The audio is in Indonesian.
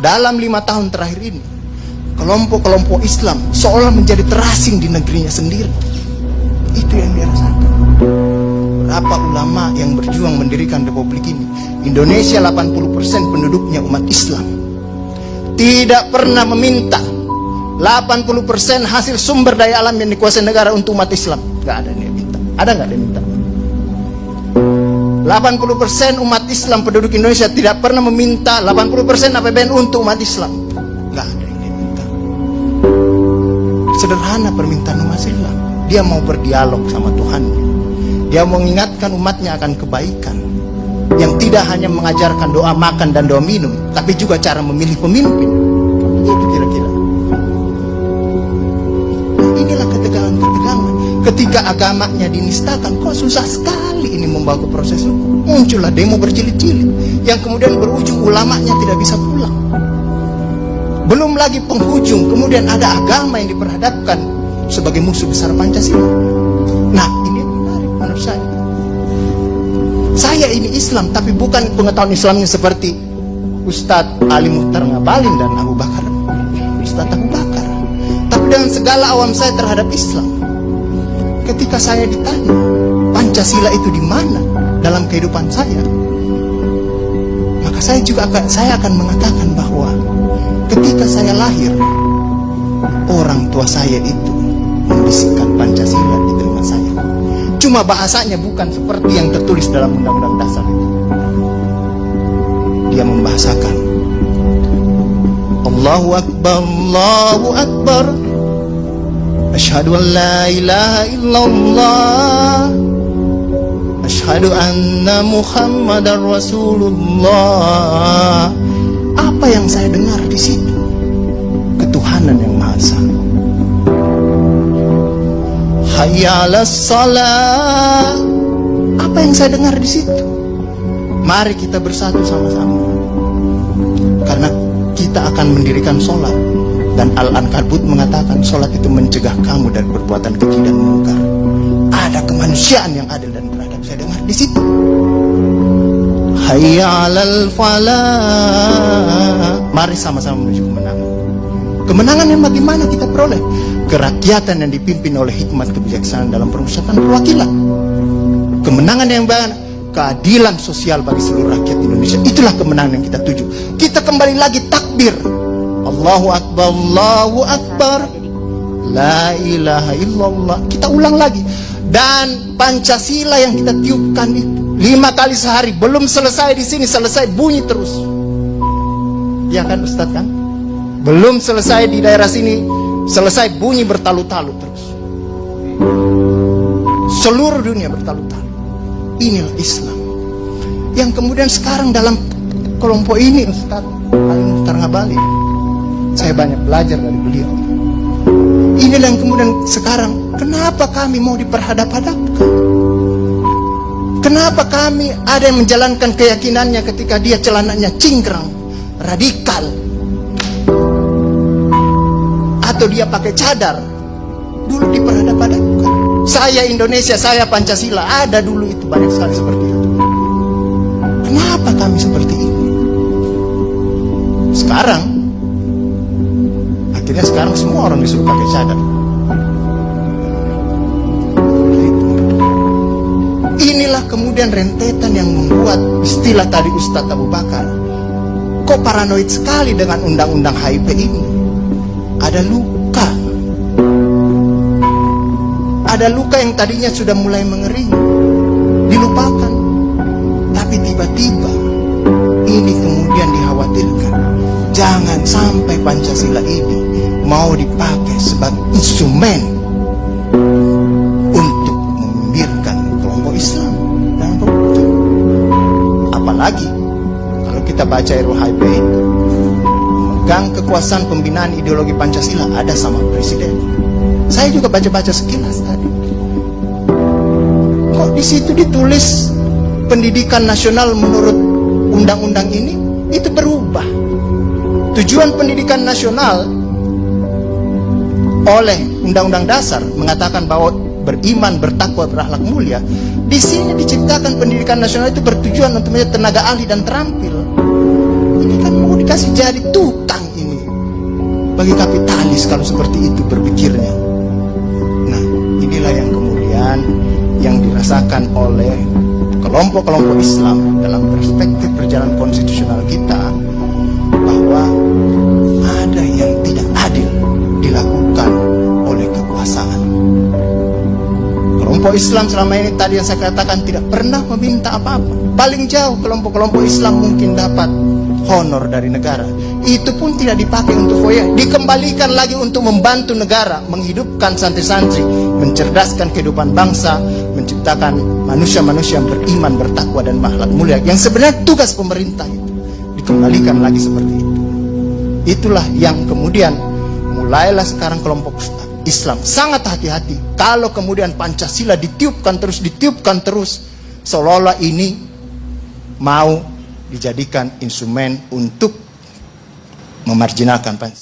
dalam 5 tahun terakhir ini, kelompok-kelompok Islam seolah menjadi terasing di negerinya sendiri. Itu yang dirasakan. Berapa ulama yang berjuang mendirikan republik ini? Indonesia 80% penduduknya umat Islam. Tidak pernah meminta 80% hasil sumber daya alam yang dikuasai negara untuk umat Islam. Gak ada yang minta. Ada gak yang minta? 80% umat Islam penduduk Indonesia tidak pernah meminta 80% APBN untuk umat Islam. Gak ada yang diminta. Sederhana permintaan umat Islam. Dia mau berdialog sama Tuhannya. Dia mau mengingatkan umatnya akan kebaikan, yang tidak hanya mengajarkan doa makan dan doa minum, tapi juga cara memilih pemimpin. Itu kira-kira. Inilah ketegangan-ketegangan. Ketika agamanya dinistakan, kok susah sekali ini membawa ke proses hukum. Muncullah demo berjilid-jilid, yang kemudian berujung ulamanya tidak bisa pulang. Belum lagi penghujung, kemudian ada agama yang diperhadapkan sebagai musuh besar Pancasila. Nah, ini yang menarik menurut saya. Saya ini Islam, tapi bukan pengetahuan Islamnya seperti Ustadz Ali Muhtar Ngabalin dan Abu Bakar, Ustadz Abu Bakar. Tapi dengan segala awam saya terhadap Islam, ketika saya ditanya Pancasila itu di mana dalam kehidupan saya, maka saya akan mengatakan bahwa ketika saya lahir, orang tua saya itu membisikkan Pancasila di telinga saya. Cuma bahasanya bukan seperti yang tertulis dalam Undang-Undang Dasar itu. Dia membahasakan Allahu Akbar, Allahu Akbar, Asyhadu an la ilaha illallah, Asyhadu anna Muhammadar Rasulullah. Apa yang saya dengar di situ? Ketuhanan yang Maha Esa. Hayya 'alas shalah. Apa yang saya dengar di situ? Mari kita bersatu sama-sama, karena kita akan mendirikan sholat. Dan Al-Ankabut mengatakan sholat itu mencegah kamu dari perbuatan keji dan mungkar. Ada kemanusiaan yang adil dan beradab. Saya dengar di situ. Hayya 'alal falah. Mari sama-sama menuju kemenangan. Kemenangan yang bagaimana kita peroleh? Kerakyatan yang dipimpin oleh hikmat kebijaksanaan dalam permusyawaratan perwakilan. Kemenangan yang bagaimana? Keadilan sosial bagi seluruh rakyat Indonesia. Itulah kemenangan yang kita tuju. Kita kembali lagi takbir, Allahu Akbar, Allahu Akbar, la ilaha illallah. Kita ulang lagi. Dan Pancasila yang kita tiupkan itu 5 kali sehari, belum selesai di sini, selesai bunyi terus. Ya kan Ustaz kan? Belum selesai di daerah sini, selesai bunyi bertalu-talu terus. Seluruh dunia bertalu-talu. Inilah Islam yang kemudian sekarang dalam kelompok ini, Ustaz Ali Muhtar Ngabalin, saya banyak belajar dari beliau. Inilah yang kemudian sekarang, kenapa kami mau diperhadap-hadapkan? Kenapa kami ada yang menjalankan keyakinannya ketika dia celananya cingkrang, radikal, atau dia pakai cadar, dulu diperhadap-hadapkan. Saya Indonesia, saya Pancasila, ada dulu itu banyak sekali seperti itu. Kenapa kami seperti ini? Sekarang, akhirnya sekarang semua orang disuruh pakai cadar. Inilah kemudian rentetan yang membuat istilah tadi Ustadz Abu Bakar, kok paranoid sekali dengan undang-undang HIP ini. Ada luka. Ada luka yang tadinya sudah mulai mengering, dilupakan. Tapi tiba-tiba ini kemudian dikhawatirkan, jangan sampai Pancasila ini mau dipakai sebagai instrumen untuk membibirkan kelompok Islam dan kelompok. Apalagi kalau kita baca RUHP itu, memegang kekuasaan pembinaan ideologi Pancasila ada sama presiden. Saya juga baca-baca sekilas tadi. Kok di situ ditulis pendidikan nasional menurut undang-undang ini itu berubah. Tujuan pendidikan nasional oleh Undang-Undang Dasar mengatakan bahwa beriman, bertakwa, berakhlak mulia. Di sini diciptakan pendidikan nasional itu bertujuan untuk menjadi tenaga ahli dan terampil. Ini kan mau dikasih jadi tukang ini bagi kapitalis kalau seperti itu berpikirnya. Nah, inilah yang kemudian yang dirasakan oleh kelompok-kelompok Islam dalam perspektif perjalanan konstitusional kita, bahwa ada yang tidak adil dilakukan oleh kekuasaan. Kelompok Islam selama ini tadi yang saya katakan tidak pernah meminta apa-apa. Paling jauh kelompok-kelompok Islam mungkin dapat honor dari negara, itu pun tidak dipakai untuk foya, dikembalikan lagi untuk membantu negara menghidupkan santri-santri, mencerdaskan kehidupan bangsa, menciptakan manusia-manusia yang beriman, bertakwa dan akhlak mulia, yang sebenarnya tugas pemerintah itu dikembalikan lagi seperti itu. Itulah yang kemudian mulailah sekarang kelompok Islam sangat hati-hati kalau kemudian Pancasila ditiupkan terus, seolah-olah ini mau dijadikan instrumen untuk memarjinalkan Pancasila.